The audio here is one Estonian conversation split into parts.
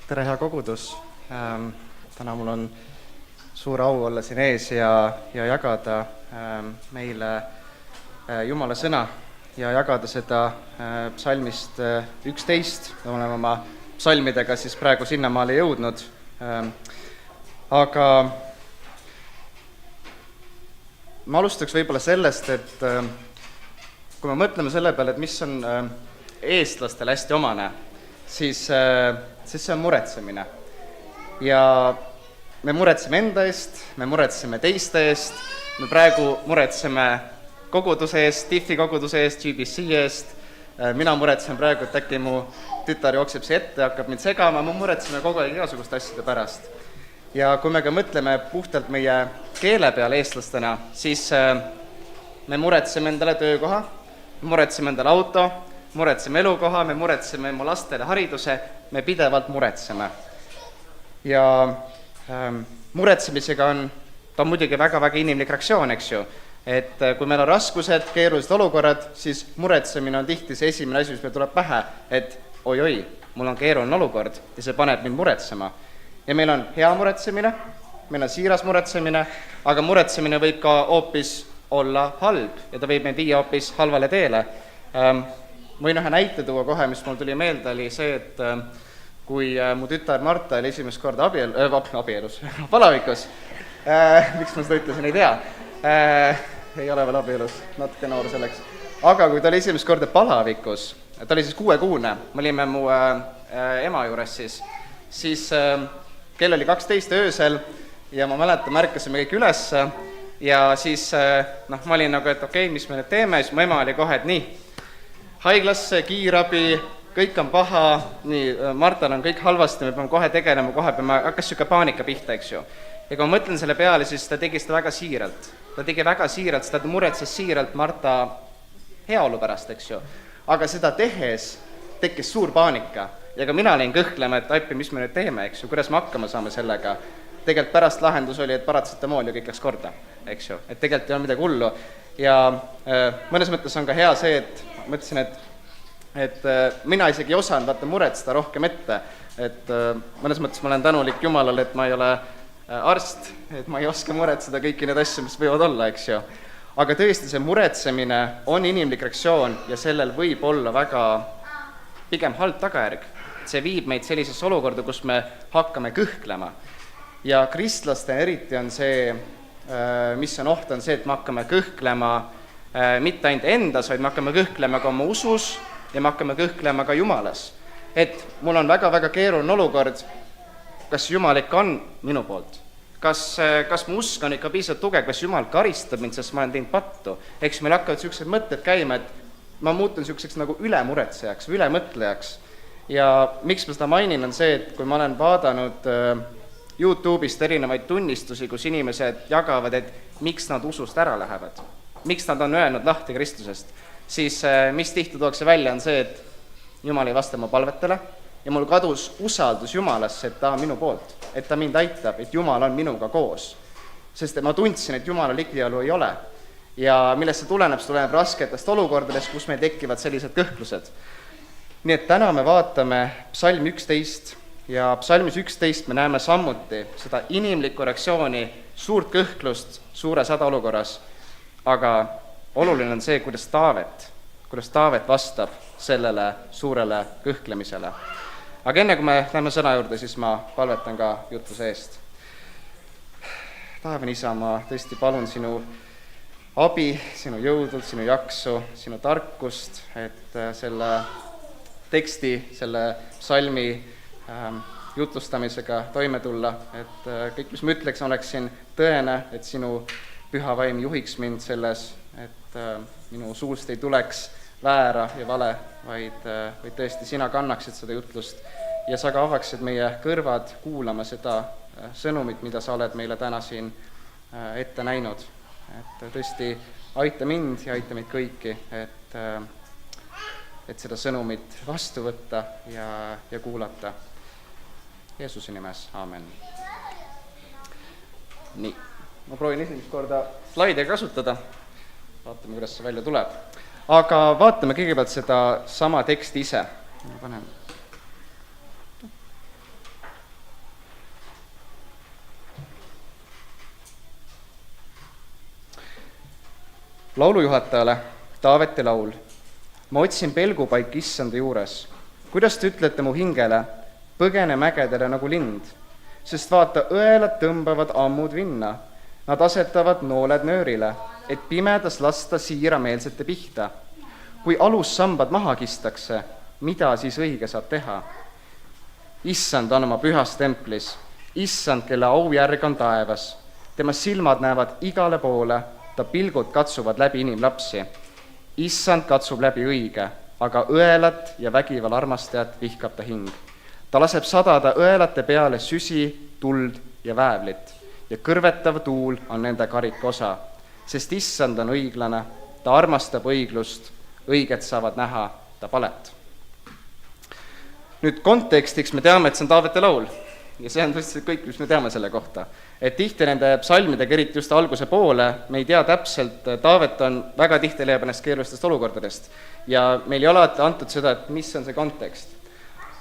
Tere, hea kogudus! Täna mul on suur au olla siin ees ja jagada meile Jumala sõna ja jagada seda psalmist 11. Me oleme oma psalmidega siis praegu sinnamaale jõudnud. Aga ma alustaks võib-olla sellest, et kui me mõtleme selle peale, et mis on eestlastele hästi omane, siis see on muretsemine. Ja me muretseme enda eest, me muretseme teiste eest, me praegu muretseme koguduse eest, TIFi koguduse eest, GBC eest, mina muretsen praegu, et äkki mu tütar jookseb siia ette, hakkab mind segama, me muretseme kogu aeg igasuguste asjade pärast. Ja kui me ka mõtleme puhtalt meie keele peale eestlastena, siis me muretseme endale töökoha, me muretseme endale auto, muretseme elukoha, me muretseme oma lastele hariduse, me pidevalt muretseme. Ja muretsemisega ta on muidugi väga-väga inimlik reaktsioon, eks ju. Et kui meil on raskused, keerulised olukorrad, siis muretsemine on tihti see esimene asi, mis meil tuleb pähe, et oi, mul on keeruline olukord ja see paneb mind muretsema. Ja meil on hea muretsemine, meil on siiras muretsemine, aga muretsemine võib ka hoopis olla halb ja ta võib meid viia hoopis halvale teele. Võin ühe näite tuua kohe, mis mul tuli meelde, oli see, et kui mu tütar Marta oli esimest korda abielus, palavikus, miks ma seda ütlesin, ei tea, ei ole veel abielus, natuke noor selleks, aga kui ta oli esimest korda palavikus, ta oli siis 6-kuune, me olime mu ema juures siis kell oli 12 öösel ja ma mäletan, märkasime kõik üles ja siis ma olin nagu, et okei, mis me nüüd teeme, siis mu ema oli kohe, et nii, haiglasse, kiirabi, kõik on paha, nii, Martal on kõik halvasti, me peame kohe tegelema, hakkas siuke paanika pihta, eks ju. Ja kui ma mõtlen selle peale, siis ta tegi seda väga siiralt. Ta tegi väga siiralt, seda ta muretses siiralt Marta heaolu pärast, eks ju. Aga seda tehes tekkis suur paanika ja ka mina olin kõhklema, et aipi, mis me nüüd teeme, eks ju, kuidas me hakkama saame sellega. Tegelikult pärast lahendus oli, et paratsetamool ja kõik läks korda, eks ju, et tegelikult ei ole midagi hullu. Ja mõnes mõttes on ka hea see, et mõtlesin, et mina isegi ei osanud vaata muretseda rohkem ette, et mõnes mõttes ma olen tänulik Jumalale, et ma ei ole arst, et ma ei oska muretseda kõiki need asju, mis võivad olla, eks ju. Aga tõesti, see muretsemine on inimlik reaktsioon ja sellel võib olla väga pigem halb tagajärg. See viib meid sellisesse olukorda, kus me hakkame kõhklema. Ja kristlaste eriti on see, mis on oht, on see, et me hakkame kõhklema mitte ainult endas, vaid me hakkame kõhklema ka oma usus ja me hakkame kõhklema ka Jumalas. Et mul on väga-väga keeruline olukord, kas Jumal ikka on minu poolt? Kas mu usk on ikka piisavalt tugev, kas Jumal karistab mind, sest ma olen teinud pattu? Eks meil hakkavad sellised mõtted käima, et ma muutun selliseks nagu ülemuretsejaks või ülemõtlejaks. Ja miks ma seda mainin, on see, et kui ma olen vaadanud YouTube'ist erinevaid tunnistusi, kus inimesed jagavad, et miks nad usust ära lähevad, miks nad on öelnud lahti Kristusest, siis mis tihti tuuakse välja, on see, et Jumal ei vasta mu palvetele ja mul kadus usaldus Jumalasse, et ta on minu poolt, et ta mind aitab, et Jumal on minuga koos. Sest ma tundsin, et Jumala ligiolu ei ole. Ja millest see tuleneb rasketest olukordadest, kus meil tekivad sellised kõhklused. Nii et täna me vaatame psalm 11 ja psalmis 11 me näeme sammuti seda inimlikku reaktsiooni, suurt kõhklust suures hädaolukorras. Aga oluline on see, kuidas Taavet vastab sellele suurele kõhklemisele. Aga enne kui me läheme sõna juurde, siis ma palvetan ka jutluse eest. Taevane Isa, ma tõesti palun sinu abi, sinu jõudult, sinu jaksu, sinu tarkust, et selle teksti, selle psalmi jutlustamisega toime tulla, et kõik, mis ma ütleks, oleksin tõene, et sinu püha vaim juhiks mind selles, et minu suust ei tuleks väära ja vale, vaid tõesti sina kannaksid seda jutlust ja sa ka avaksid meie kõrvad kuulama seda sõnumit, mida sa oled meile täna siin ette näinud. Et tõesti aita mind ja aita meid kõiki, et seda sõnumit vastu võtta ja kuulata. Jeesuse nimes, aamen. Nii, ma proovin esimest korda slaide kasutada. Vaatame, kuidas see välja tuleb. Aga vaatame kõigepealt seda sama teksti ise. Ma panen laulujuhatajale Taaveti laul. Ma otsin pelgupaik issanda juures. Kuidas te ütlete mu hingele, põgene mägedele nagu lind? Sest vaata, õelad tõmbavad ammud vinna. Nad asetavad nooled nöörile, et pimedas lasta siirameelsete pihta. Kui alussambad maha kistakse, mida siis õige saab teha? Issand on oma pühas templis, issand, kelle aujärg on taevas. Tema silmad näevad igale poole, ta pilgud katsuvad läbi inimlapsi. Issand katsub läbi õige, aga õelat ja vägival armastajat vihkab ta hing. Ta laseb sadada õelate peale süsi, tuld ja väävlit ja kõrvetav tuul on nende karika osa, sest issand on õiglane, ta armastab õiglust, õiget saavad näha ta palet. Nüüd kontekstiks me teame, et see on Taaveti laul ja see on tõesti kõik, mis me teame selle kohta. Et tihti nende psalmidega, eriti just alguse poole, me ei tea täpselt, Taavet on väga tihti leiab ennast keerulistest olukordadest ja meil ei ole alati antud seda, et mis on see kontekst.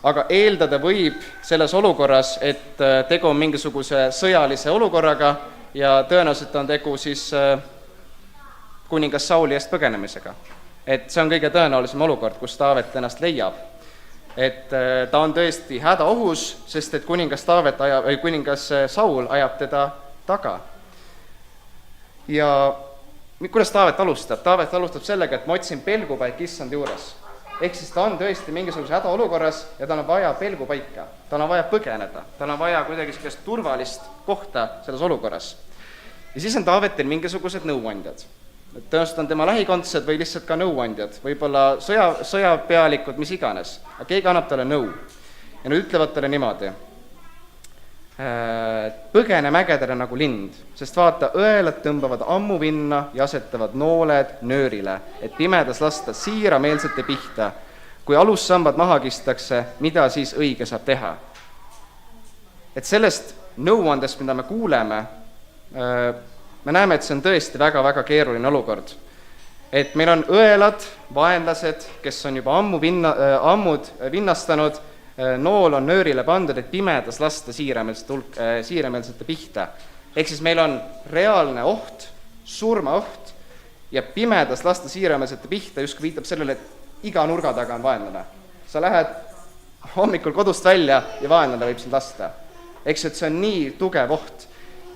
Aga eeldada võib selles olukorras, et tegu on mingisuguse sõjalise olukorraga ja tõenäoliselt on tegu siis kuningas Sauli eest põgenemisega. Et see on kõige tõenäolisem olukord, kus Taavet ennast leiab. Et ta on tõesti hädaohus, sest et kuningas Saul ajab teda taga. Ja kuidas Taavet alustab? Taavet alustab sellega, et ma otsin pelgupaik issand juures. Ehk siis ta on tõesti mingisuguse hädaolukorras ja tal on vaja pelgupaika, tal on vaja põgeneda, tal on vaja kuidagi sellist turvalist kohta selles olukorras. Ja siis on Taavetil mingisugused nõuandjad. Et tõenäoliselt on tema lähikondsed või lihtsalt ka nõuandjad, võib-olla sõjapealikud, mis iganes, aga keegi annab talle nõu. Ja nad ütlevad talle niimoodi, põgene mägedele nagu lind, sest vaata, õelad tõmbavad ammu vinna ja asetavad nooled nöörile, et pimedas lasta siirameelsete pihta. Kui alussambad maha kistakse, mida siis õige saab teha? Et sellest nõuandest, mida me kuuleme, me näeme, et see on tõesti väga-väga keeruline olukord. Et meil on õelad, vaenlased, kes on juba ammud vinnastanud, nool on nöörile pandud, et pimedas lasta siirameelsete pihta. Ehk siis meil on reaalne oht, surmaoht ja pimedas lasta siirameelsete pihta justkui viitab sellele, et iga nurga taga on vaenlane. Sa lähed hommikul kodust välja ja vaenlane võib sind lasta. Eks, et see on nii tugev oht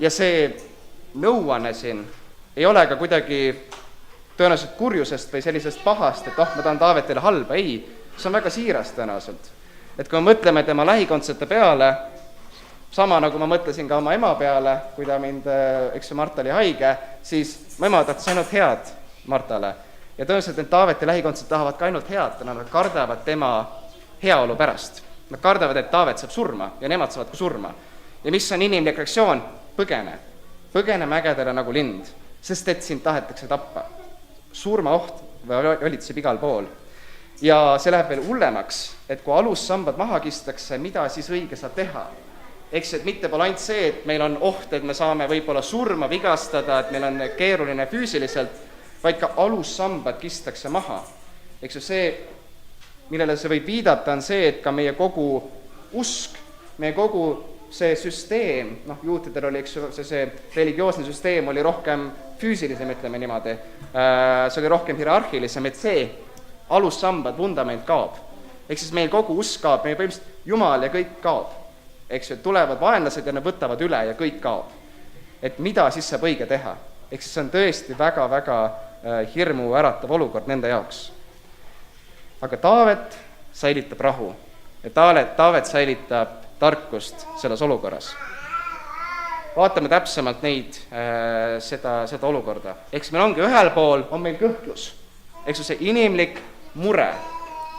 ja see nõuanne siin ei ole ka kuidagi tõenäoliselt kurjusest või sellisest pahast, et ma tahan Taavetile halba, ei, see on väga siiras tõenäoliselt. Et kui me mõtleme tema lähikondsete peale, sama nagu ma mõtlesin ka oma ema peale, kui ta mind, Marta oli haige, siis mu ema tahtis ainult head Martale. Ja tõenäoliselt need Taaveti lähikondsed tahavad ka ainult head, nad kardavad tema heaolu pärast. Nad kardavad, et Taavet saab surma ja nemad saavad ka surma. Ja mis on inimlik reaktsioon? Põgene mägedele nagu lind, sest et sind tahetakse tappa. Surmaoht valitseb igal pool. Ja see läheb veel hullemaks, et kui alussambad maha kistakse, mida siis õige saab teha? Eks, et mitte pole ainult see, et meil on oht, et me saame võib-olla surma vigastada, et meil on keeruline füüsiliselt, vaid ka alussambad kistakse maha. Eks see, millele see võib viidata, on see, et ka meie kogu usk, meie kogu see süsteem, juutidel oli, see religioosne süsteem oli rohkem füüsilisem, ütleme niimoodi, see oli rohkem hierarhilisem, et see alussambad, vundament kaob. Ehk siis meil kogu usk kaob, meie põhimõtteliselt Jumal ja kõik kaob. Eks ju, tulevad vaenlased ja nad võtavad üle ja kõik kaob. Et mida siis saab õige teha? Ehk siis see on tõesti väga-väga hirmu äratav olukord nende jaoks. Aga Taavet säilitab rahu ja Taavet säilitab tarkust selles olukorras. Vaatame täpsemalt seda olukorda. Eks meil ongi ühel pool, on meil kõhklus. Eks see inimlik mure.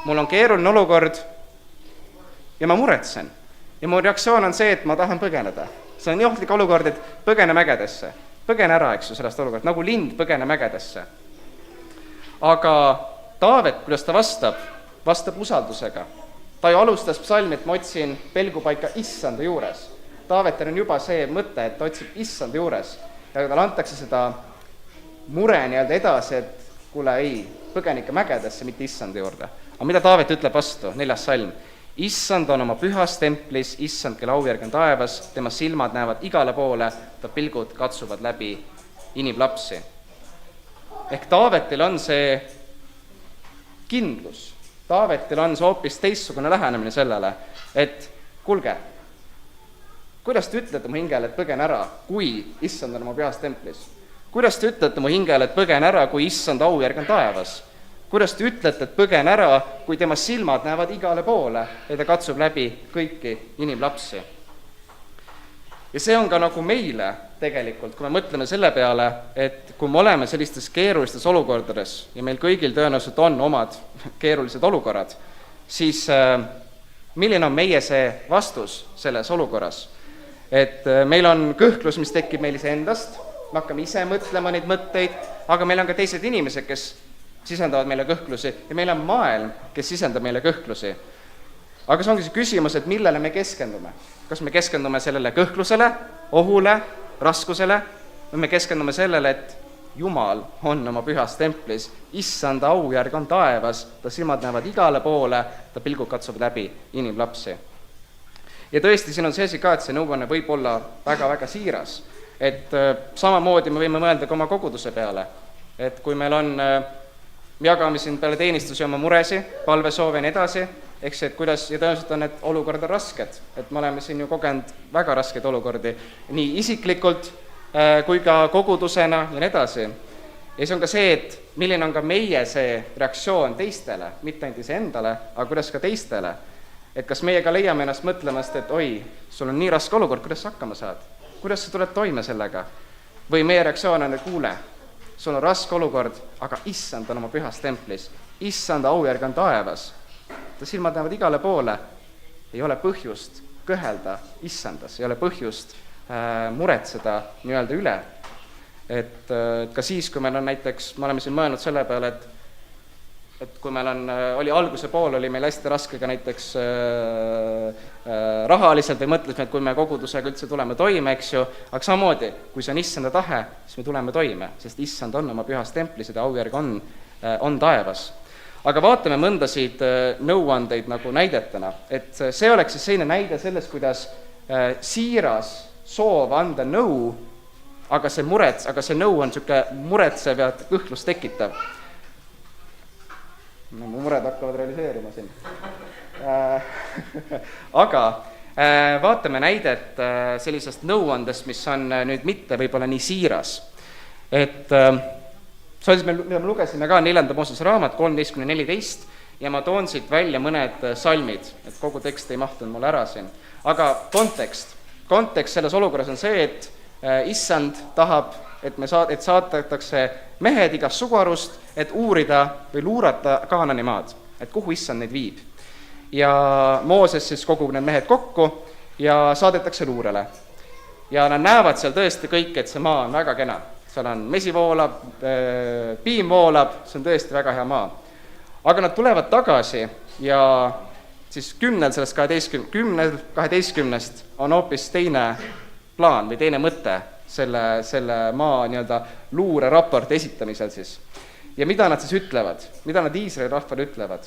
Mul on keeruline olukord ja ma muretsen. Ja mu reaktsioon on see, et ma tahan põgeneda. See on nii ohtlik olukord, et põgene mägedesse. Põgene ära, sellest olukord, nagu lind põgene mägedesse. Aga Taavet, kuidas ta vastab usaldusega. Ta ju alustas psalmi, et ma otsin pelgupaika issanda juures. Taavetel on juba see mõte, et ta otsib issanda juures. Ja talle antakse seda mure edasi, et kuule ei, põgene ikka mägedesse, mitte issanda juurde. Aga mida Taavet ütleb vastu? 4. salm. Issand on oma pühas templis, issand, kelle aujärg on taevas, tema silmad näevad igale poole, ta pilgud katsuvad läbi inimlapsi. ehk Taavetil on see kindlus, Taavetil on see hoopis teistsugune lähenemine sellele, et kuulge, kuidas te ütlete mu hingele, et põgen ära, kui issand on oma pühas templis? Kuidas te ütlete mu hingele, et põgen ära, kui issand aujärg on taevas? Kuidas te ütlete, et põgen ära, kui tema silmad näevad igale poole ja ta katsub läbi kõiki inimlapsi? Ja see on ka nagu meile tegelikult, kui me mõtleme selle peale, et kui me oleme sellistes keerulistes olukordades ja meil kõigil tõenäoliselt on omad keerulised olukorrad, siis milline on meie see vastus selles olukorras? Et meil on kõhklus, mis tekib meil iseendast, me hakkame ise mõtlema neid mõtteid, aga meil on ka teised inimesed, kes sisendavad meile kõhklusi ja meil on maailm, kes sisendab meile kõhklusi. Aga see ongi see küsimus, et millele me keskendume. Kas me keskendume sellele kõhklusele, ohule, raskusele, või me keskendume sellele, et Jumal on oma pühas templis, issanda aujärg on taevas, ta silmad näevad igale poole, ta pilgud katsuvad läbi inimlapsi. Ja tõesti, siin on see asi ka, et see nõuanne võib olla väga-väga siiras. Et samamoodi me võime mõelda ka oma koguduse peale. Et kui meil on, me jagame siin peale teenistusi oma muresi, palvesoove ja nii edasi, eks see, et kuidas, ja tõenäoliselt on need olukorda rasked, et me oleme siin ju kogenud väga raskeid olukordi, nii isiklikult kui ka kogudusena ja nii edasi. Ja see on ka see, et milline on ka meie see reaktsioon teistele, mitte ainult iseendale, aga kuidas ka teistele. Et kas meie ka leiame ennast mõtlemast, et oi, sul on nii raske olukord, kuidas sa hakkama saad? Kuidas sa tuled toime sellega? Või meie reaktsioon on, et kuule, sul on raske olukord, aga issand on oma pühas templis, issand aujärg on taevas, ta silmad näevad igale poole, ei ole põhjust kõhelda issandas, ei ole põhjust muretseda nii-öelda üle. Et ka siis, kui meil on näiteks, me oleme siin mõelnud selle peale, et kui meil oli alguse pool, oli meil hästi raske ka näiteks rahaliselt või mõtlesime, et kui me kogudusega üldse tuleme toime, eks ju, aga samamoodi, kui see on issanda tahe, siis me tuleme toime, sest issand on oma pühas templis ja ta aujärg on taevas. Aga vaatame mõndasid nõuandeid nagu näidetena, et see oleks siis selline näide sellest, kuidas siiras soov anda nõu, aga see nõu on niisugune muretsev ja kõhklust tekitav. No, mu mured hakkavad realiseerima siin. Aga vaatame näidet sellisest nõuandest, mis on nüüd mitte võib-olla nii siiras. Et see oli, mida me lugesime ka 4. Moosese raamat 13-14 ja ma toon siit välja mõned salmid, et kogu tekst ei mahtunud mul ära siin. Aga kontekst selles olukorras on see, et issand tahab, et saadetakse mehed igast suguharust, et uurida või luurata Kaanani maad, et kuhu issand neid viib. Ja Mooses siis kogub need mehed kokku ja saadetakse luurele. Ja nad näevad seal tõesti kõik, et see maa on väga kena. Seal on mesi voolab, piim voolab, see on tõesti väga hea maa. Aga nad tulevad tagasi ja siis 10 sellest 12 on hoopis teine plaan või teine mõte selle maa nii-öelda luureraporti esitamisel siis. Ja mida nad siis ütlevad? Mida nad Iisraeli rahvale ütlevad?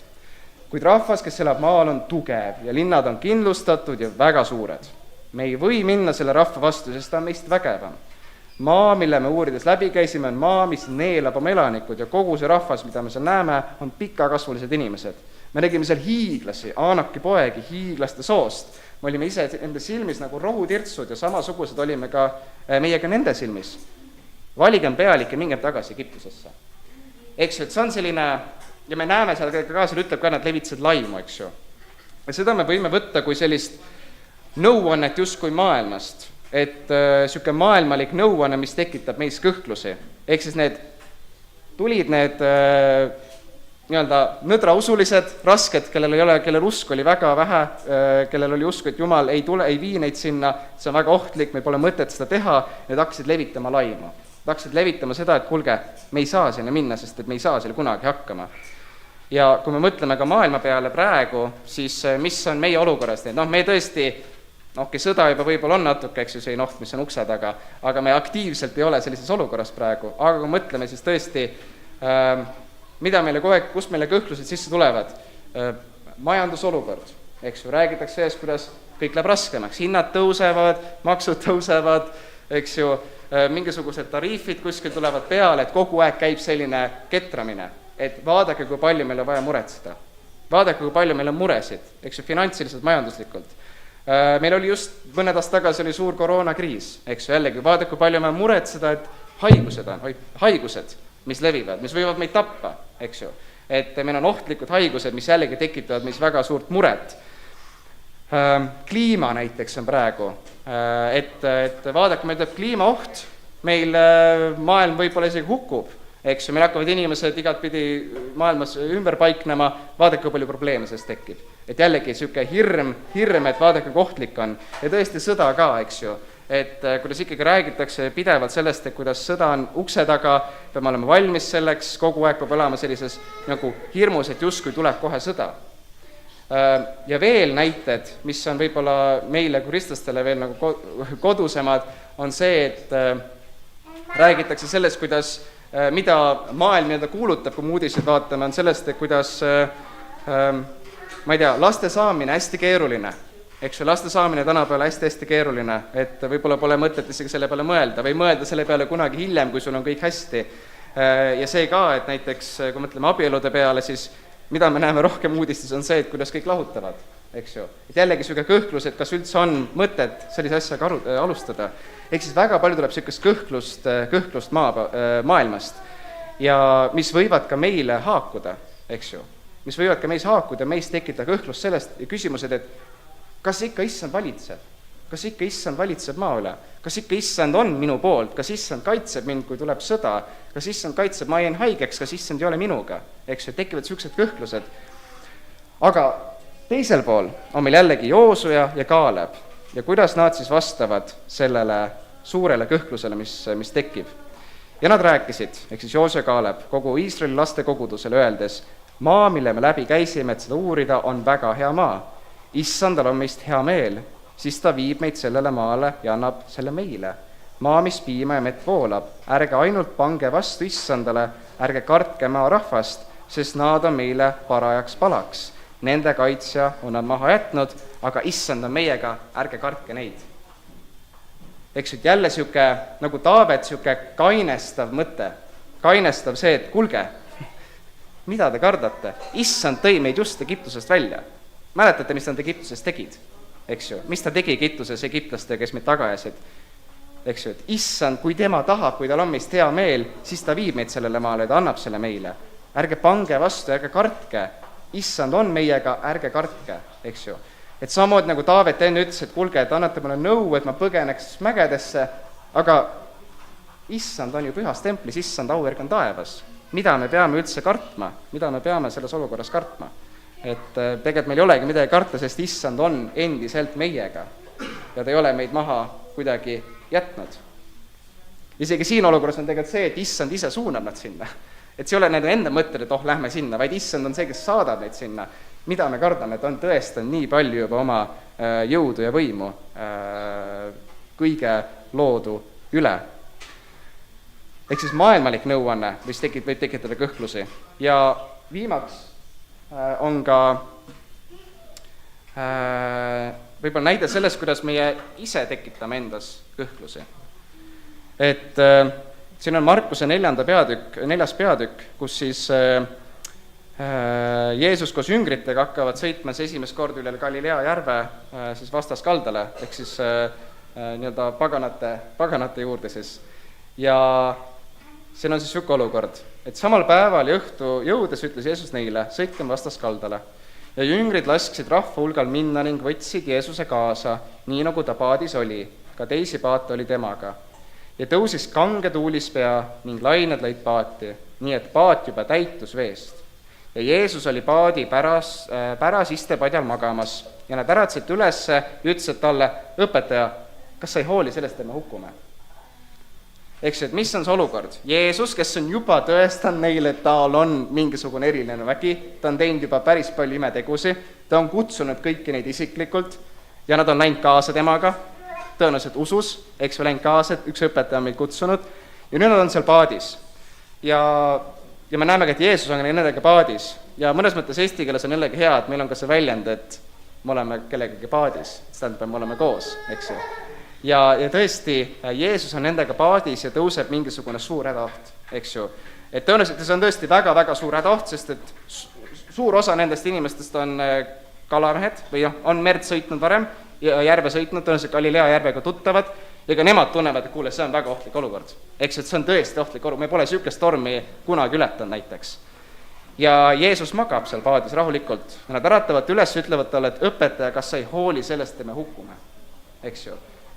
Kuid rahvas, kes elab maal, on tugev ja linnad on kindlustatud ja väga suured. Me ei või minna selle rahva vastu, sest ta on meist vägevam. Maa, mille me uurides läbi käisime, on maa, mis neelab oma elanikud ja kogu see rahvas, mida me seal näeme, on pikakasvulised inimesed. Me nägime seal hiiglasi, Aanaki poegi, hiiglaste soost. Me olime ise enda silmis nagu rohutirtsud ja samasugused olime ka meiega nende silmis. Valigem pealik ja mingem tagasi Egiptusesse. Eks ju, et see on selline, ja me näeme seal ka, seal ütleb ka, nad levitsid laimu, eks ju. Ja seda me võime võtta kui sellist nõuannet justkui maailmast, et niisugune maailmalik nõuanne, mis tekitab meis kõhklusi. Ehk siis need tulid need nii-öelda nõdrausulised, rasked, kellel usk oli väga vähe, kellel oli usk, et Jumal ei vii neid sinna, see on väga ohtlik, meil pole mõtet seda teha, need hakkasid levitama laimu. Nad hakkasid levitama seda, et kuulge, me ei saa sinna minna, sest et me ei saa selle kunagi hakkama. Ja kui me mõtleme ka maailma peale praegu, siis mis on meie olukorras need? Me tõesti, sõda juba võib-olla on natuke, eks ju, see oht, mis on ukse taga, aga me aktiivselt ei ole sellises olukorras praegu. Aga kui mõtleme, siis tõesti, mida meile kogu aeg, kust meile kõhklused sisse tulevad? Majandusolukord, eks ju, räägitakse sellest, kuidas kõik läheb raskemaks, hinnad tõusevad, maksud tõusevad, eks ju, mingisugused tariifid kuskil tulevad peale, et kogu aeg käib selline ketramine, et vaadake, kui palju meil on vaja muretseda. Vaadake, kui palju meil on muresid, eks ju, finantsiliselt, majanduslikult. Meil oli just mõned aastad tagasi oli suur koroonakriis, eks ju, jällegi, vaadake, kui palju me muretseda, et haigused, mis levivad, mis võivad meid tappa, eks ju. Et meil on ohtlikud haigused, mis jällegi tekitavad meis väga suurt muret. Kliima näiteks on praegu, et vaadake, meil tuleb kliimaoht, meil maailm võib-olla isegi hukkub, eks ju, meil hakkavad inimesed igat pidi maailmas ümber paiknema, vaadake, kui palju probleeme sellest tekib. Et jällegi niisugune hirm, et vaadake, kui ohtlik on. Ja tõesti sõda ka, eks ju, et kuidas ikkagi räägitakse pidevalt sellest, et kuidas sõda on ukse taga, peame olema valmis selleks, kogu aeg peab olema sellises nagu hirmus, et justkui tuleb kohe sõda. Ja veel näited, mis on võib-olla meile kui kristlastele veel nagu kodusemad, on see, et räägitakse sellest, kuidas mida maailm nii-öelda kuulutab, kui me uudiseid vaatame, on sellest, et kuidas ma ei tea, laste saamine hästi keeruline, eks ju, laste saamine tänapäeval hästi-hästi keeruline, et võib-olla pole mõtet isegi selle peale mõelda või mõelda selle peale kunagi hiljem, kui sul on kõik hästi. Ja see ka, et näiteks kui mõtleme abielude peale, siis mida me näeme rohkem uudistes, on see, et kuidas kõik lahutavad, eks ju. Et jällegi niisugune kõhklus, et kas üldse on mõtet sellise asjaga alustada. Ehk siis väga palju tuleb niisugust kõhklust maailmast ja mis võivad ka meile haakuda, eks ju. Mis võivad ka meis haakuda, meis tekitada kõhklust sellest ja küsimused, et kas ikka issand valitseb? Kas ikka issand valitseb maa üle? Kas ikka issand on minu poolt? Kas issand kaitseb mind, kui tuleb sõda? Kas issand kaitseb, ma jäin haigeks? Kas issand ei ole minuga? Eks ju, tekivad niisugused kõhklused. Aga teisel pool on meil jällegi Joosuja ja Kaaleb. Ja kuidas nad siis vastavad sellele suurele kõhklusele, mis tekib. Ja nad rääkisid, ehk siis Joosuja ja Kaaleb, kogu Iisraeli laste kogudusele öeldes, maa, mille me läbi käisime, et seda uurida, on väga hea maa. Issandal on meist hea meel, siis ta viib meid sellele maale ja annab selle meile. Maa, mis piima ja mett voolab, ärge ainult pange vastu issandale, ärge kartke maa rahvast, sest nad on meile parajaks palaks. Nende kaitsja on nad maha jätnud, aga issand on meiega, ärge kartke neid. Eks et jälle siuke, nagu Taavet, siuke kainestav mõte, kainestav see, et kulge, mida te kardate? Issand tõi meid just Egiptusest välja. Mäletate, mis nad Egiptuses tegid? Eks ju, mis ta tegi Egiptuses egiptlaste, kes meid taga ajasid? Eks ju, et issand, kui tema tahab, kui tal on meist hea meel, siis ta viib meid sellele maale ja ta annab selle meile. Ärge pange vastu, ärge kartke. Issand on meiega, ärge kartke, eks ju. Et samamoodi nagu Taavet enne ütles, et kulge, et annate mulle nõu, et ma põgeneks mägedesse, aga issand on ju pühas templis, issand auvärk on taevas. Mida me peame üldse kartma? Mida me peame selles olukorras kartma? Et tegelikult meil ei olegi midagi karta, sest issand on endiselt meiega ja ta ei ole meid maha kuidagi jätnud. Isegi siin olukorras on tegelikult see, et issand ise suunab nad sinna. Et see ei ole nende enda mõtted, et lähme sinna, vaid issand on see, kes saadab neid sinna. Mida me kardame, et on tõestanud nii palju juba oma jõudu ja võimu kõige loodu üle. Ehk siis maailmalik nõuanne, mis võib tekitada kõhklusi. Ja viimaks on ka võib-olla näide sellest, kuidas meie ise tekitame endas kõhklusi. Et siin on Markuse 4. peatükk, kus siis Jeesus koos jüngritega hakkavad sõitmas esimest korda üle Galilea järve siis vastaskaldale, ehk siis nii-öelda paganate juurde siis. Ja siin on siis niisugune olukord, et samal päeval ja õhtu jõudes ütles Jeesus neile, sõitkem vastaskaldale. Ja jüngrid lasksid rahva hulgal minna ning võtsid Jeesuse kaasa, nii nagu ta paadis oli, ka teisi paate oli temaga. Ja tõusis kange tuulispea ning lained lõid paati, nii et paat juba täitus veest. Ja Jeesus oli paadi päras istepadjal magamas ja nad äratsid ülesse ja ütlesid talle, õpetaja, kas sa ei hooli sellest, et me hukkume? Eks, et mis on see olukord? Jeesus, kes on juba tõestanud neile, et tal on mingisugune eriline vägi, ta on teinud juba päris palju imetegusi, ta on kutsunud kõiki neid isiklikult ja nad on läinud kaasa temaga, tõenäoliselt usus, eks või läinud kaasa, et üks õpetaja on meid kutsunud ja nüüd nad on seal paadis. Ja me näeme, et Jeesus on nendega paadis ja mõnes mõttes eesti keeles on jällegi hea, et meil on ka see väljend, et me oleme kellegagi paadis, tähendab, me oleme koos, eks ju. ja tõesti, Jeesus on nendega paadis ja tõuseb mingisugune suur hädaoht, eks ju. Et tõenäoliselt see on tõesti väga-väga suur hädaoht, sest et suur osa nendest inimestest on kalamehed või on merd sõitnud varem ja järve sõitnud, tõenäoliselt Galilea järvega tuttavad, ja ka nemad tunnevad, et kuule, see on väga ohtlik olukord. Eks, et see on tõesti ohtlik olukord, me pole niisugust tormi kunagi ületanud näiteks. Ja Jeesus magab seal paadis rahulikult ja nad äratavad üles ja ütlevad talle, et õpetaja, kas sa ei hooli sellest, et me hukkume, eks ju.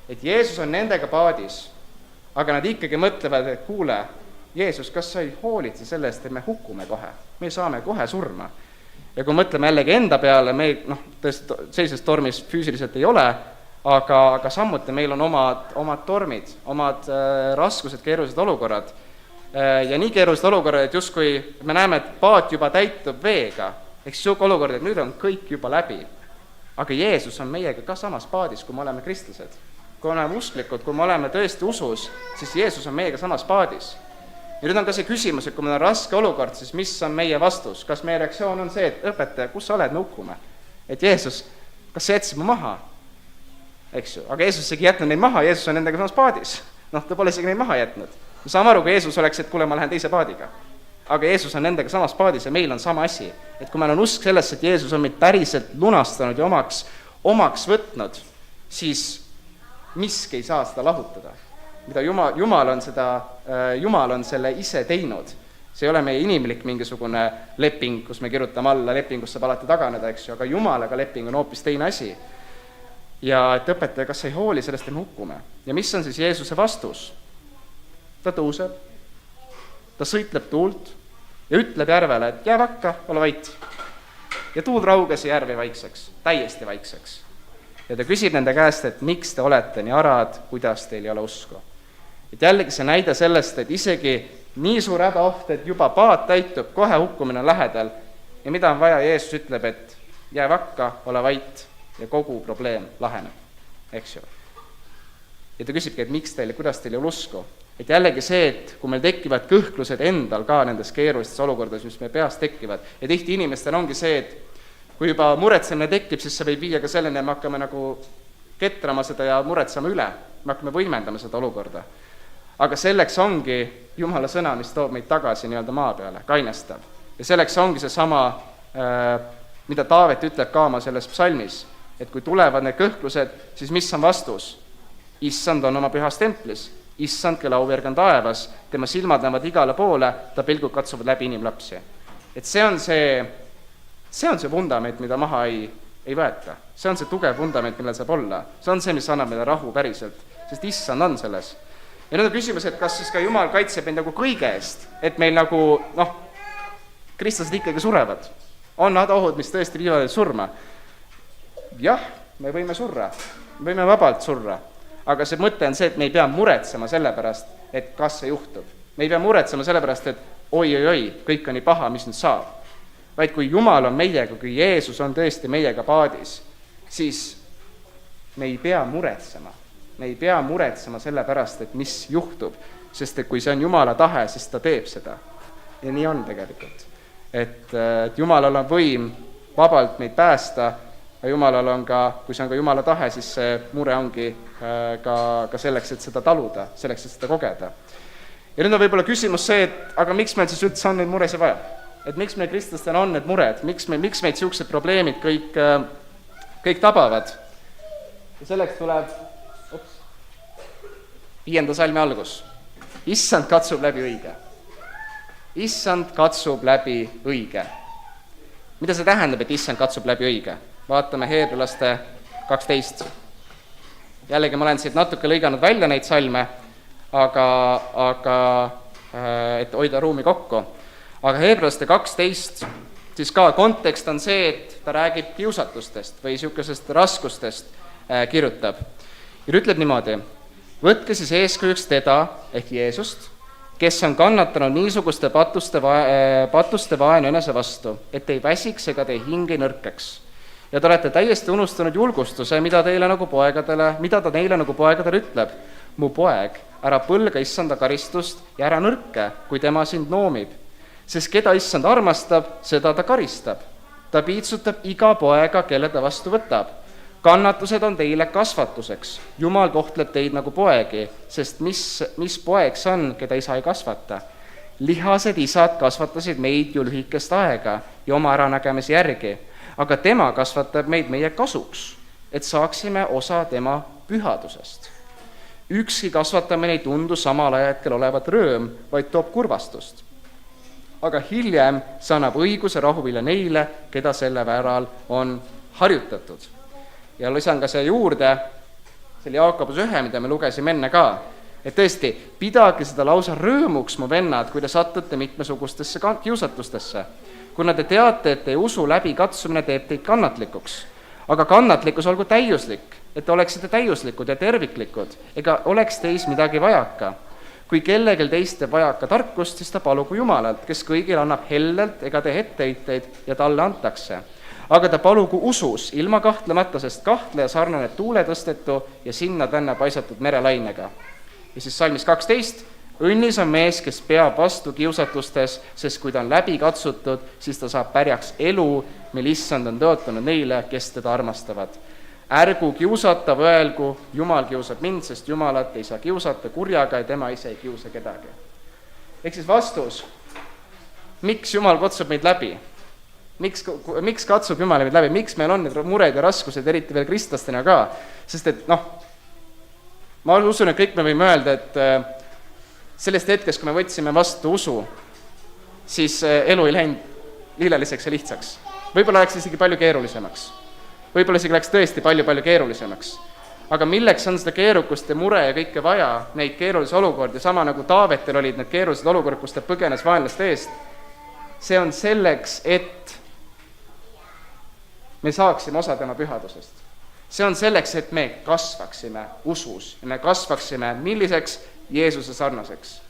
Et Jeesus on nendega paadis, aga nad ikkagi mõtlevad, et kuule, Jeesus, kas sa ei hoolitse sellest, et me hukkume kohe, me saame kohe surma. Ja kui mõtleme jällegi enda peale, me tõesti sellises tormis füüsiliselt ei ole, aga samuti meil on omad tormid, omad raskused, keerulised olukorrad. Ja nii keerulised olukorrad, et justkui me näeme, et paat juba täitub veega, eks siuke olukord, et nüüd on kõik juba läbi. Aga Jeesus on meiega ka samas paadis, kui me oleme kristlased. Kui me oleme usklikud, kui me oleme tõesti usus, siis Jeesus on meiega samas paadis. Ja nüüd on ka see küsimus, et kui meil on raske olukord, siis mis on meie vastus? Kas meie reaktsioon on see, et õpetaja, kus sa oled, me hukkume? Et Jeesus, kas sa jätsid mu maha? Eks ju, aga Jeesus ei jätnud neid maha, Jeesus on nendega samas paadis. Ta pole isegi neid maha jätnud. Me saame aru, kui Jeesus oleks, et kuule, ma lähen teise paadiga. Aga Jeesus on nendega samas paadis ja meil on sama asi. Et kui meil on usk sellesse, et Jeesus on meid päriselt lunastanud ja omaks võtnud, siis miski ei saa seda lahutada. Mida Jumal on selle ise teinud. See ei ole meie inimlik mingisugune leping, kus me kirjutame alla, lepingus saab alati taganeda, eks ju, aga Jumalaga leping on hoopis teine asi. Ja et õpetaja, kas ei hooli sellest, et me hukkume? Ja mis on siis Jeesuse vastus? Ta tõuseb, ta sõitleb tuult ja ütleb järvele, et jää vakka, ole vait. Ja tuul rauges ja järvi vaikseks, täiesti vaikseks. Ja ta küsib nende käest, et miks te olete nii arad, kuidas teil ei ole usku. Et jällegi see näide sellest, et isegi nii suur hädaoht, et juba paat täitub, kohe hukkumine on lähedal ja mida on vaja, Jeesus ütleb, et jää vakka, ole vait ja kogu probleem laheneb, eks ju. Ja ta küsibki, et miks teil, kuidas teil ei ole usku. Et jällegi see, et kui meil tekivad kõhklused endal ka nendes keerulistes olukordades, mis meie peas tekivad, ja tihti inimestel ongi see, et kui juba muretsemine tekib, siis see võib viia ka selleni, me hakkame nagu ketrama seda ja muretsema üle, me hakkame võimendama seda olukorda. Aga selleks ongi Jumala sõna, mis toob meid tagasi nii-öelda maa peale, kainestab. Ja selleks ongi see sama, mida Taavet ütleb ka oma selles psalmis, et kui tulevad need kõhklused, siis mis on vastus? Issand on oma pühas templis, issand, kelle auvärg on taevas, tema silmad näevad igale poole, ta pilgud katsuvad läbi inimlapsi. Et see on see vundament, mida maha ei võeta. See on see tugev vundament, millel saab olla. See on see, mis annab meile rahu päriselt, sest issand on selles. Ja nüüd on küsimus, et kas siis ka Jumal kaitseb meid nagu kõige eest, et meil nagu, kristlased ikkagi surevad. On ohud, mis tõesti viivad surma. Jah, me võime surra, me võime vabalt surra, aga see mõte on see, et me ei pea muretsema selle pärast, et kas see juhtub. Me ei pea muretsema selle pärast, et oi, kõik on nii paha, mis nüüd saab. Vaid kui Jumal on meiega, kui Jeesus on tõesti meiega paadis, siis me ei pea muretsema. Me ei pea muretsema selle pärast, et mis juhtub, sest et kui see on Jumala tahe, siis ta teeb seda. Ja nii on tegelikult. Et Jumalal on võim vabalt meid päästa, ja Jumalal on ka, kui see on ka Jumala tahe, siis see mure ongi ka selleks, et seda taluda, selleks, et seda kogeda. Ja nüüd on võib-olla küsimus see, et aga miks meil siis üldse on neid muresid vaja? Et miks meil kristlastena on need mured? Miks meid siuksed probleemid kõik tabavad? Ja selleks tuleb 5. salmi algus. Issand katsub läbi õige. Issand katsub läbi õige. Mida see tähendab, et issand katsub läbi õige? Vaatame Heebrealaste 12. Jällegi ma olen siit natuke lõiganud välja neid salme, aga et hoida ruumi kokku. Aga Heebrealaste 12, siis ka kontekst on see, et ta räägib kiusatustest või niisugusest raskustest kirjutab. Ja ütleb niimoodi, võtke siis eeskujuks teda ehk Jeesust, kes on kannatanud niisuguste patuste vaenu enese vastu, et ei väsiks ega tei hinge nõrkeks. Ja te olete täiesti unustanud julgustuse, mida ta neile nagu poegadele ütleb. Mu poeg, ära põlga issanda karistust ja ära nõrke, kui tema sind noomib. Sest keda issand armastab, seda ta karistab. Ta piitsutab iga poega, kelle ta vastu võtab. kannatused on teile kasvatuseks. Jumal kohtleb teid nagu poegi, sest mis poeg see on, keda isa ei kasvata? Lihased isad kasvatasid meid ju lühikest aega ja oma äranägemise järgi, aga tema kasvatab meid meie kasuks, et saaksime osa tema pühadusest. Ükski kasvatamine ei tundu samal ajahetkel olevat rõõm, vaid toob kurvastust. Aga hiljem see annab õiguse rahuvilja neile, keda selle väral on harjutatud. Ja lisan ka see juurde, see oli Jaakobus 1, mida me lugesime enne ka, et tõesti, pidage seda lausa rõõmuks, mu vennad, kui te satute mitmesugustesse kiusatustesse, kuna te teate, et teie usu läbikatsumine teeb teid kannatlikuks. Aga kannatlikkus olgu täiuslik, et te oleksite täiuslikud ja terviklikud, ega oleks teis midagi vajaka. Kui kellegil teist teeb vajaka tarkust, siis ta palugu Jumalalt, kes kõigil annab hellelt ega tee etteheiteid ja talle antakse. Aga ta palugu usus, ilma kahtlemata, sest kahtleja sarnaneb tuuletõstetu ja sinna tänne paisatud merelainega. Ja siis salmis 12, õnnis on mees, kes peab vastu kiusatustes, sest kui ta on läbi katsutud, siis ta saab pärjaks elu, mil issand on tõotanud neile, kes teda armastavad. Ärgu kiusata, võelgu, Jumal kiusab mind, sest Jumalat ei saa kiusata kurjaga ja tema ise ei kiusa kedagi. Ehk siis vastus, miks Jumal kutsub meid läbi? Miks katsub Jumal meid läbi? Miks meil on need mured ja raskused, eriti veel kristlastena ka? Sest et ma usun, et kõik me võime öelda, et sellest hetkest, kui me võtsime vastu usu, siis elu ei läinud lilleliseks ja lihtsaks. Võib-olla läks isegi palju keerulisemaks. Võib-olla isegi läks tõesti palju keerulisemaks. Aga milleks on seda keerukust ja mure ja kõike vaja, neid keerulisi olukordi, sama nagu Taavetil olid need keerulised olukorrad, kus ta põgenes vaenlaste eest, see on selleks, et me saaksime osa tema pühadusest. See on selleks, et me kasvaksime usus ja me kasvaksime milliseks Jeesuse sarnaseks.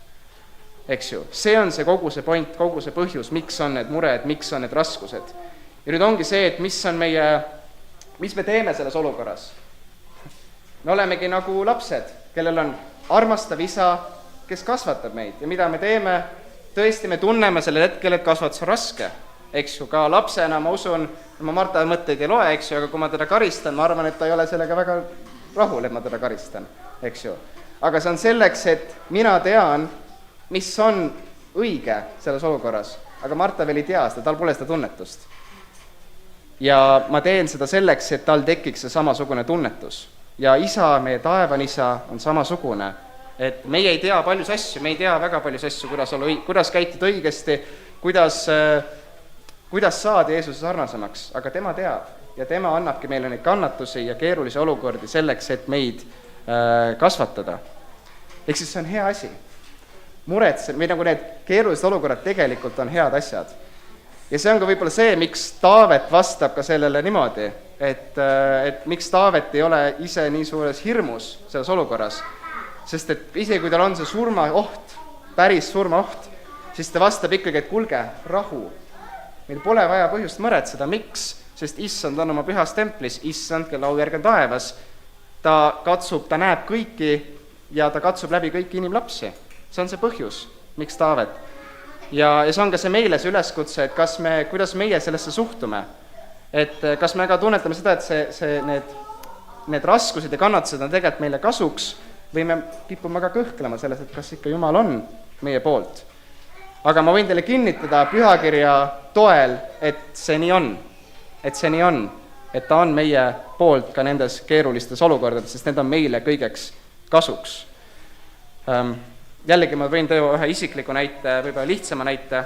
Eks ju, see on see kogu see point, kogu see põhjus, miks on need mured, miks on need raskused. Ja nüüd ongi see, et mis me teeme selles olukorras. Me olemegi nagu lapsed, kellel on armastav isa, kes kasvatab meid ja mida me teeme, tõesti me tunneme sellel hetkel, et kasvatus on raske. Eks ju, ka lapsena ma usun, ma Marta mõtteid ei loe, eks ju, aga kui ma teda karistan, ma arvan, et ta ei ole sellega väga rahul, et ma teda karistan, eks ju. Aga see on selleks, et mina tean, mis on õige selles olukorras, aga Marta veel ei tea seda, tal pole seda tunnetust. Ja ma teen seda selleks, et tal tekiks see samasugune tunnetus. Ja isa, meie taevan isa, on samasugune, et meie ei tea paljus asju, me ei tea väga paljus asju, kuidas käituda õigesti, kuidas saada Jeesuse sarnasemaks, aga tema teab ja tema annabki meile neid kannatusi ja keerulisi olukordi selleks, et meid kasvatada. Ehk siis see on hea asi. Või nagu need keerulised olukorrad tegelikult on head asjad. Ja see on ka võib-olla see, miks Taavet vastab ka sellele niimoodi, et miks Taavet ei ole ise nii suures hirmus selles olukorras. Sest et isegi kui tal on see surmaoht, päris surmaoht, siis ta vastab ikkagi, et kulge, rahu. Meil pole vaja põhjust mõretseda, miks? Sest issand on oma pühas templis, issand, kelle aujärg on taevas. Ta katsub, ta näeb kõiki ja ta katsub läbi kõiki inimlapsi. See on see põhjus, miks Taavet. Ja see on ka see meile see üleskutse, et kuidas meie sellesse suhtume. Et kas me ka tunnetame seda, et need raskused ja kannatused on tegelikult meile kasuks või me kipume ka kõhklema selles, et kas ikka Jumal on meie poolt. Aga ma võin teile kinnitada pühakirja toel, et see nii on. Et ta on meie poolt ka nendes keerulistes olukordades, sest need on meile kõigeks kasuks. Jällegi ma võin teha ühe isikliku näite, võib-olla lihtsama näite.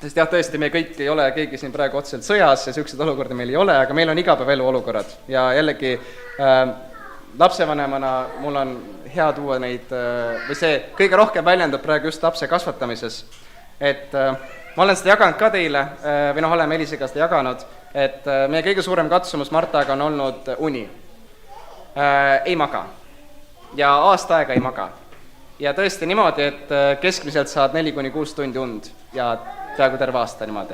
Sest jah, tõesti, me kõik ei ole keegi siin praegu otseselt sõjas ja sellised olukordi meil ei ole, aga meil on igapäevaelu olukorrad. Ja jällegi lapsevanemana mul on hea tuua neid, või see kõige rohkem väljendub praegu just lapse kasvatamises. Et ma olen seda jaganud ka teile, või oleme Elisiga seda jaganud, et meie kõige suurem katsumus Martaga on olnud uni. Ei maga. Ja aasta aega ei maga. Ja tõesti niimoodi, et keskmiselt saad 4-6 tundi und ja peaaegu terve aasta niimoodi.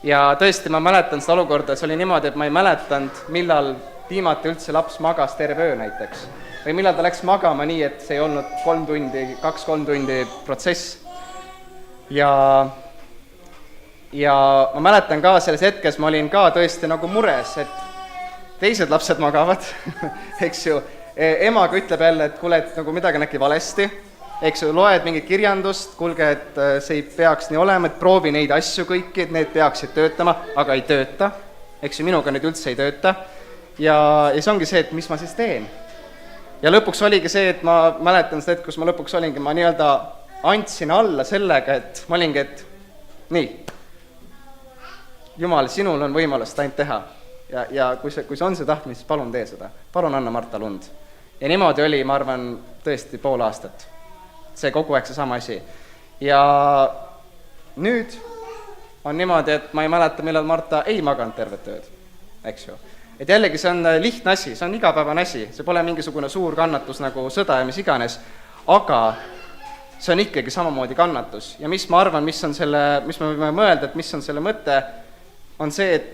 Ja tõesti ma mäletan seda olukorda, see oli niimoodi, et ma ei mäletanud, millal viimati üldse laps magas terve öö näiteks. Või millal ta läks magama nii, et see ei olnud 2-3 tundi protsess. Ja ma mäletan ka selles hetkes, ma olin ka tõesti nagu mures, et teised lapsed magavad, eks ju, emaga ütleb jälle, et kuule, et nagu midagi on äkki valesti, eks ju, loed mingit kirjandust, kuulge, et see ei peaks nii olema, et proovi neid asju kõiki, et need peaksid töötama, aga ei tööta, eks ju, minuga nüüd üldse ei tööta, ja see ongi see, et mis ma siis teen. Ja lõpuks oligi see, et ma mäletan seda, et kus ma lõpuks olingi, ma nii-öelda andsin alla sellega, et ma olingi, et nii, Jumal, sinul on võimalust ainult teha. Ja kui see on see tahtmine, siis palun tee seda. Palun anna Marta lund. Ja niimoodi oli, ma arvan, tõesti pool aastat. See kogu aeg see sama asi. Ja nüüd on niimoodi, et ma ei mäleta, millal Marta ei maganud tervet ööd, eks ju. Et jällegi see on lihtne asi, see on igapäevane asi, see pole mingisugune suur kannatus nagu sõda ja mis iganes, aga see on ikkagi samamoodi kannatus. Ja mis ma arvan, mis me võime mõelda, et mis on selle mõte, on see, et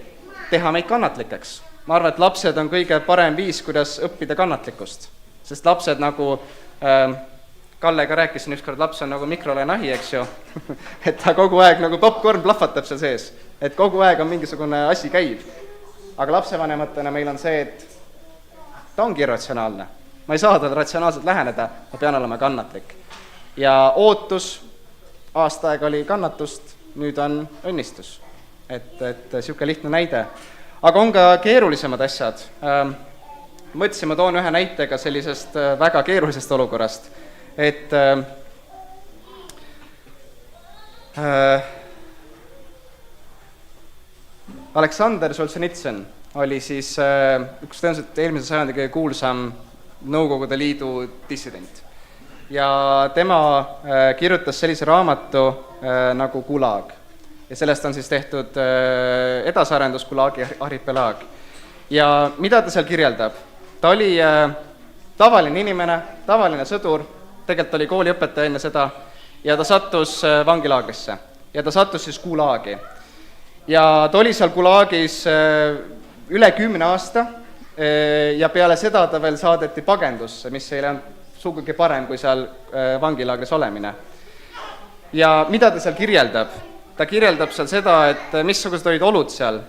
teha meid kannatlikeks. Ma arvan, et lapsed on kõige parem viis, kuidas õppida kannatlikkust. Sest lapsed nagu, Kallega rääkisin ükskord, laps on nagu mikrolaineahi, eks ju, et ta kogu aeg nagu popcorn plahvatab seal sees, et kogu aeg on mingisugune asi käib. Aga lapsevanematena meil on see, et ta ongi irratsionaalne. Ma ei saa talle ratsionaalselt läheneda, ma pean olema kannatlik. Ja ootus, aasta aega oli kannatust, nüüd on õnnistus. Et siuke lihtne näide. Aga on ka keerulisemad asjad. Mõtlesin, ma toon ühe näitega sellisest väga keerulisest olukorrast. Et Aleksander Solženitsõn oli siis üks tõenäoliselt eelmise sajandi kõige kuulsam Nõukogude Liidu dissident. Ja tema kirjutas sellise raamatu nagu Gulag. Ja sellest on siis tehtud edasarendus Gulagi arhipelaag. Ja mida ta seal kirjeldab? Ta oli tavaline inimene, tavaline sõdur, tegelikult oli kooliõpetaja enne seda, ja ta sattus vangilaagrisse. Ja ta sattus siis Gulagi. Ja ta oli seal Gulagis üle 10 aasta ja peale seda ta veel saadeti pagendusse, mis ei olnud sugugi parem kui seal vangilaagris olemine. Ja mida ta seal kirjeldab? Ta kirjeldab seal seda, et missugused olid olud seal.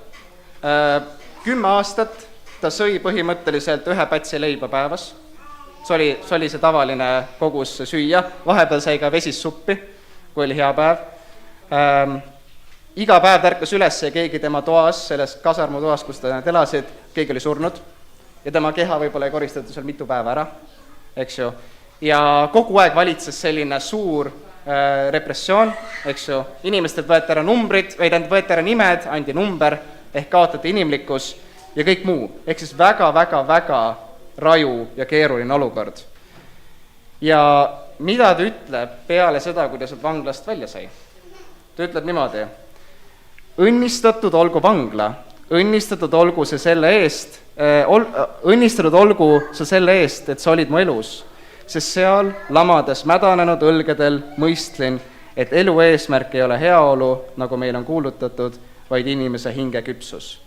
10 aastat ta sõi põhimõtteliselt 1 pätsi leiba päevas. See oli see tavaline kogus süüa. Vahepeal sai ka vesissuppi, kui oli hea päev. Iga päev tärkas üles ja keegi tema toas, selles kasarmu toas, kus ta elasid, keegi oli surnud. Ja tema keha võib-olla ei koristatud seal mitu päeva ära, eks ju. Ja kogu aeg valitses selline suur repressioon, eks ju, inimestelt võeti ära numbrid, võeti ära nimed, andi number, ehk kaotati inimlikkus ja kõik muu, ehk siis väga raju ja keeruline olukord. Ja mida ta ütleb peale seda, kui ta sealt vanglast välja sai? Ta ütleb niimoodi: õnnistatud olgu vangla, õnnistatud olgu see selle eest, et sa olid mu elus, sest seal lamades mädanenud õlgedel mõistlin, et elu eesmärk ei ole heaolu, nagu meil on kuulutatud, vaid inimese hinge küpsus.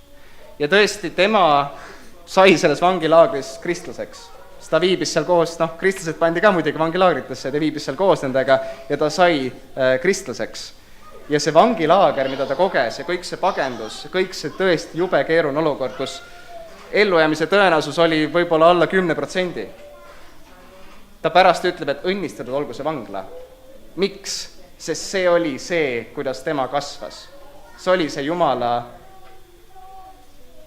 Ja tõesti, tema sai selles vangilaagris kristlaseks. Ta viibis seal koos, kristlased pandi ka muidugi vangilaagritesse, ta viibis seal koos nendega ja ta sai kristlaseks. Ja see vangilaager, mida ta koges ja kõik see pagendus, kõik see tõesti jube keeruline olukord, kus ellujäämise tõenäosus oli võib-olla alla 10%. Ta pärast ütleb, et õnnistatud olgu see vangla. Miks? Sest see oli see, kuidas tema kasvas. See oli see Jumala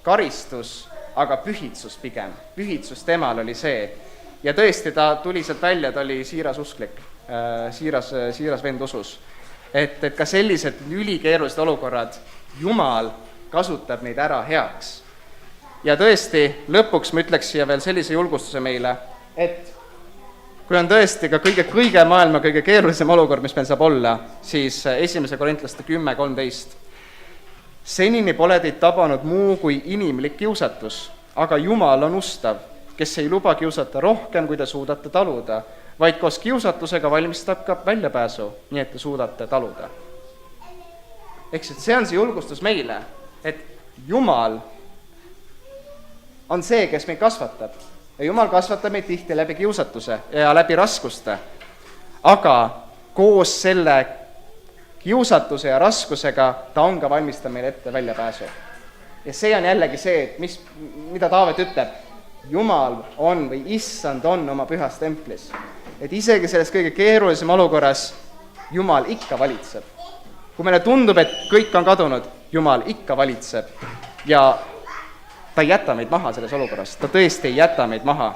karistus, aga pühitsus pigem. Pühitsus temal oli see. Ja tõesti, ta tuli sealt välja, ta oli siiras usklik, siiras vend usus. Et ka sellised ülikeerulised olukorrad, Jumal kasutab neid ära heaks. Ja tõesti, lõpuks ma ütleks siia veel sellise julgustuse meile, et kui on tõesti ka kõige maailma kõige keerulisem olukord, mis meil saab olla, siis 1. Korintlaste 10:13. Senini pole teid tabanud muu kui inimlik kiusatus, aga Jumal on ustav, kes ei luba kiusata rohkem, kui te suudate taluda, vaid koos kiusatusega valmistab ka väljapääsu, nii et te suudate taluda. Ehk see on see julgustus meile, et Jumal on see, kes meid kasvatab. Ja Jumal kasvatab meid tihti läbi kiusatuse ja läbi raskuste. Aga koos selle kiusatuse ja raskusega ta on ka valmistab meile ette väljapääsu. Ja see on jällegi see, et mida Taavet ütleb, Jumal on või Issand on oma pühas templis. Et isegi selles kõige keerulisem olukorras Jumal ikka valitseb. Kui meile tundub, et kõik on kadunud, Jumal ikka valitseb ja ta ei jäta meid maha selles olukorras, ta tõesti ei jäta meid maha.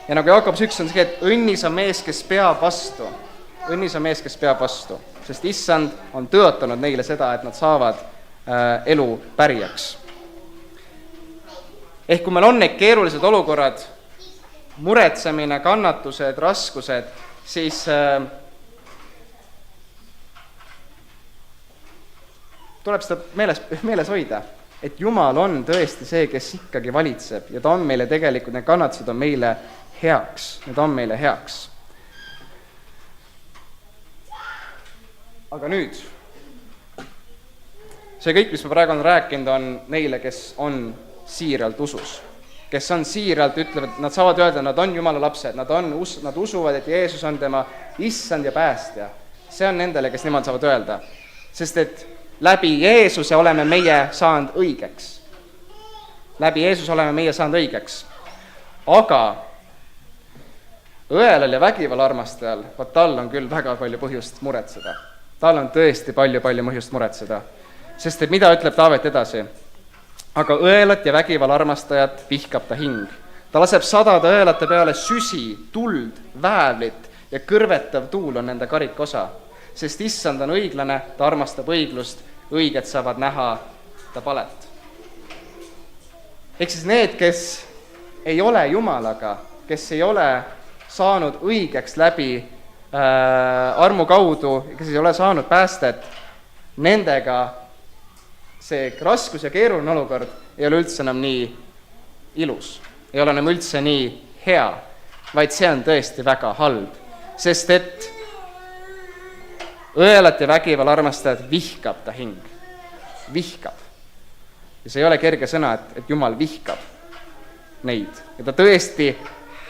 Ja nagu Jaakobus 1 on see, et õnnis on mees, kes peab vastu. Õnnis on mees, kes peab vastu, sest Issand on tõotanud neile seda, et nad saavad elu pärijaks. Ehk kui meil on need keerulised olukorrad, muretsemine, kannatused, raskused, siis tuleb seda meeles hoida, et Jumal on tõesti see, kes ikkagi valitseb ja ta on meile tegelikult, need kannatused on meile heaks, need on meile heaks. Aga nüüd, see kõik, mis ma praegu olen rääkinud, on neile, kes on siiralt usus. Kes on siiralt, ütlevad, nad saavad öelda, nad on Jumala lapsed, nad usuvad, et Jeesus on tema Issand ja päästja. See on nendele, kes nemad saavad öelda. Sest et läbi Jeesuse oleme meie saanud õigeks. Läbi Jeesuse oleme meie saanud õigeks. Aga õelal ja vägivalla armastajal, tal on küll väga palju põhjust muretseda. Tal on tõesti palju põhjust muretseda. Sest et mida ütleb Taavet edasi? Aga õelat ja vägivalla armastajat vihkab ta hing. Ta laseb sadade õelate peale süsi, tuld, väävlit ja kõrvetav tuul on nende karikosa. Sest Issand on õiglane, ta armastab õiglust, õiged saavad näha ta palet. Ehk siis need, kes ei ole Jumalaga, kes ei ole saanud õigeks läbi armu kaudu, kes ei ole saanud päästet, nendega see raskus ja keeruline olukord ei ole üldse enam nii ilus, ei ole enam üldse nii hea, vaid see on tõesti väga halb, sest et õelat ja vägivalla armastajad vihkab ta hing, vihkab. Ja see ei ole kerge sõna, et Jumal vihkab neid ja ta tõesti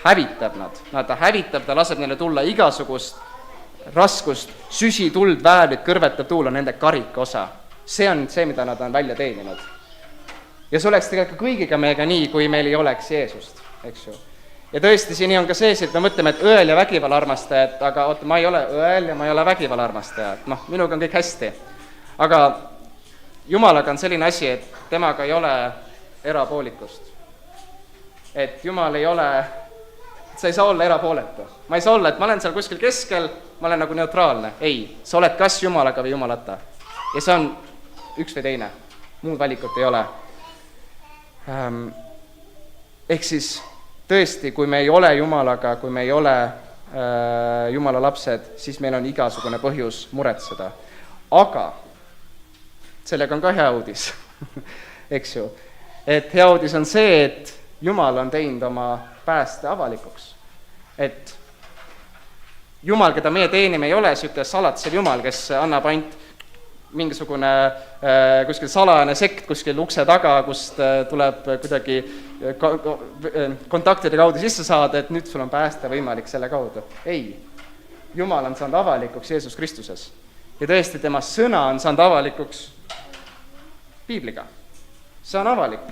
hävitab nad. Ta hävitab, ta laseb neile tulla igasugust raskust, süsi, tuld, väävlit, kõrvetav tuul on nende karika osa. See on see, mida nad on välja teeninud. Ja see oleks tegelikult kõigiga meiega nii, kui meil ei oleks Jeesust, eks ju. Ja tõesti, siin on ka sees, et me mõtleme, et õel ja vägivalla armastajad, aga oota, ma ei ole õel ja ma ei ole vägivalla armastajad. Minuga on kõik hästi. Aga Jumalaga on selline asi, et temaga ei ole erapoolikust. Et Jumal ei ole, sa ei saa olla erapooletu. Ma ei saa olla, et ma olen seal kuskil keskel, ma olen nagu neutraalne. Ei, sa oled kas Jumalaga või Jumalata. Ja see on üks või teine. Muud valikut ei ole. Ehk siis tõesti, kui me ei ole Jumalaga, kui me ei ole Jumala lapsed, siis meil on igasugune põhjus muretseda. Aga sellega on ka hea uudis, eks ju. Et hea uudis on see, et Jumal on teinud oma pääste avalikuks. Et Jumal, keda meie teenime, ei ole selline salatsev Jumal, kes annab ainult mingisugune kuskil salajane sekt kuskil ukse taga, kust tuleb kuidagi kontaktide kaudu sisse saada, et nüüd sul on pääste võimalik selle kaudu. Ei, Jumal on saanud avalikuks Jeesus Kristuses. Ja tõesti, tema sõna on saanud avalikuks Piibliga. See on avalik.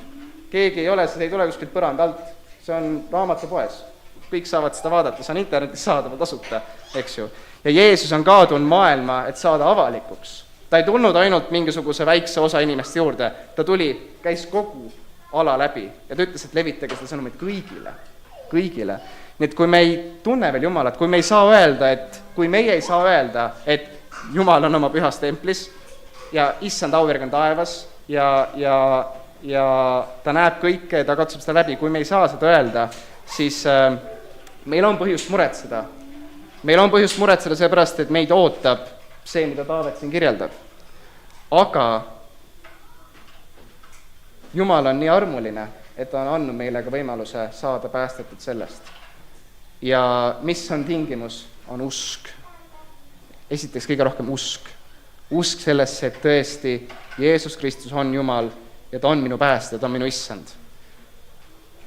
Keegi ei ole, see ei tule kuskilt põrand alt. See on raamatupoes. Kõik saavad seda vaadata, see on internetis saadaval tasuta, eks ju. Ja Jeesus on kaadun maailma, et saada avalikuks. Ta ei tulnud ainult mingisuguse väikse osa inimeste juurde, ta käis kogu ala läbi ja ta ütles, et levitage seda sõnumit kõigile. Nii et kui me ei tunne veel Jumalat, kui me ei saa öelda, kui meie ei saa öelda, et Jumal on oma pühas templis ja Issand auvärg on taevas ja ta näeb kõike ja ta katsub seda läbi, kui me ei saa seda öelda, siis meil on põhjust muretseda. Meil on põhjust muretseda seepärast, et meid ootab see, mida Taavet siin kirjeldab. Aga Jumal on nii armuline, et ta on andnud meile ka võimaluse saada päästetud sellest. Ja mis on tingimus? On usk. Esiteks kõige rohkem usk. Usk sellesse, et tõesti Jeesus Kristus on Jumal ja ta on minu päästja, ta on minu Issand.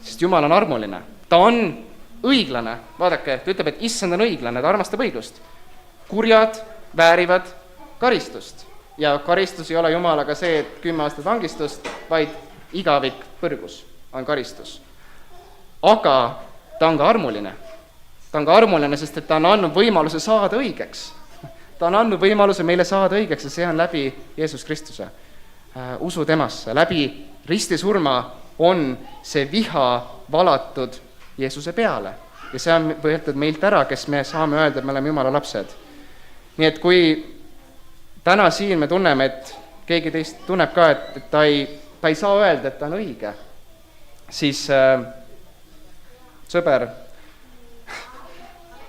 Sest Jumal on armuline. Ta on õiglane. Vaadake, ta ütleb, et Issand on õiglane, ta armastab õiglust. Kurjad väärivad karistust. ja karistus ei ole Jumalaga see, et 10 aastat vangistust, vaid igavik põrgus on karistus. Aga ta on ka armuline. Ta on ka armuline, sest et ta on andnud võimaluse saada õigeks. Ta on andnud võimaluse meile saada õigeks ja see on läbi Jeesus Kristuse. Usu temasse. Läbi ristisurma on see viha valatud Jeesuse peale. Ja see on võetud meilt ära, kes me saame öelda, et me oleme Jumala lapsed. Nii et kui täna siin me tunneme, et keegi teist tunneb ka, et ta ei saa öelda, et ta on õige, siis sõber,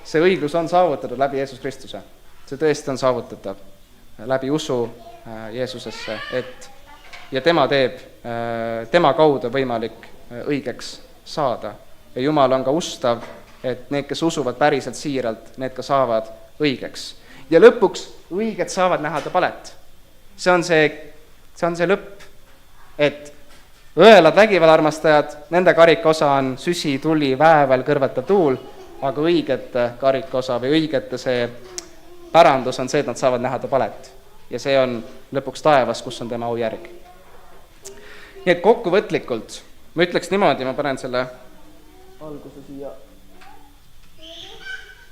see õiglus on saavutatud läbi Jeesus Kristuse. See tõesti on saavutatav läbi usu Jeesusesse, ja tema teeb, tema kaudu võimalik õigeks saada. Ja Jumal on ka ustav, et need, kes usuvad päriselt siiralt, need ka saavad õigeks. Ja lõpuks õiged saavad nähada palet. See on see lõpp, et õelad vägivallarmastajad, nende karikosa on süsi, tuli, väävel, kõrvetav tuul, aga õigete karikosa või õigete see pärandus on see, et nad saavad nähada palet. Ja see on lõpuks taevas, kus on tema aujärg. Nii et kokkuvõtlikult, ma ütleks niimoodi, ma panen selle alguse siia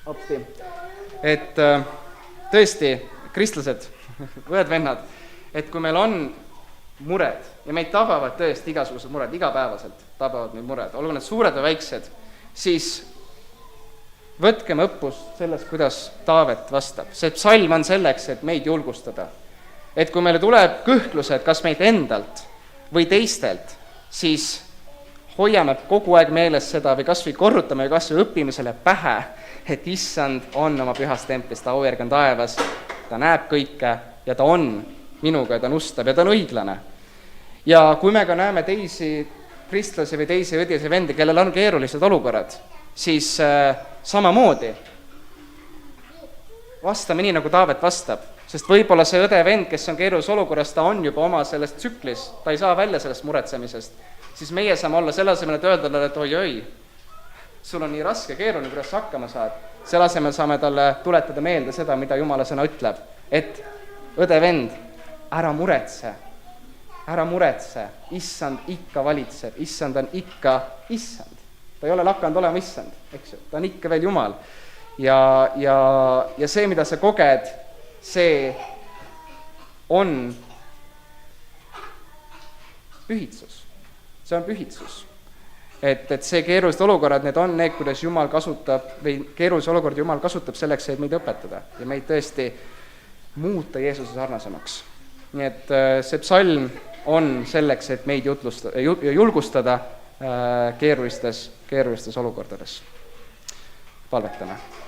appi, et tõesti, kristlased, võed vennad, et kui meil on mured ja meid tabavad tõesti igasugused mured, igapäevaselt tabavad meid mured, olgu need suured või väiksed, siis võtkem õppust sellest, kuidas Taavet vastab. See psalm on selleks, et meid julgustada. Et kui meile tuleb kõhklused, kas meid endalt või teistelt, siis hoiame kogu aeg meeles seda või kas või korrutame või kas või õpime selle pähe, et issand on oma pühas templis, ta aujärg on taevas, ta näeb kõike ja ta on minuga ja ta on ustav ja ta on õiglane. Ja kui me ka näeme teisi kristlasi või teisi õdisi vendi, kellel on keerulised olukorrad, siis samamoodi vastame nii, nagu Taavet vastab. Sest võib-olla see õde vend, kes on keerulises olukorras, ta on juba oma sellest tsüklis, ta ei saa välja sellest muretsemisest, siis meie saame olla selle asemel, et öelda talle, et oi, sul on nii raske, keeruline, kuidas sa hakkama saad. Selle asemel saame talle tuletada meelde seda, mida Jumala sõna ütleb, et õde vend, ära muretse, issand ikka valitseb, issand on ikka issand. Ta ei ole lakanud olema issand, eks ju, ta on ikka veel Jumal. Ja see, mida sa koged, see on pühitsus. See on pühitsus. Et see keerulised olukorrad, need on need, kuidas Jumal kasutab, või keerulise olukorda Jumal kasutab selleks, et meid õpetada ja meid tõesti muuta Jeesuse sarnasemaks. Nii et see psalm on selleks, et meid julgustada keerulistes olukordades. Palvetame.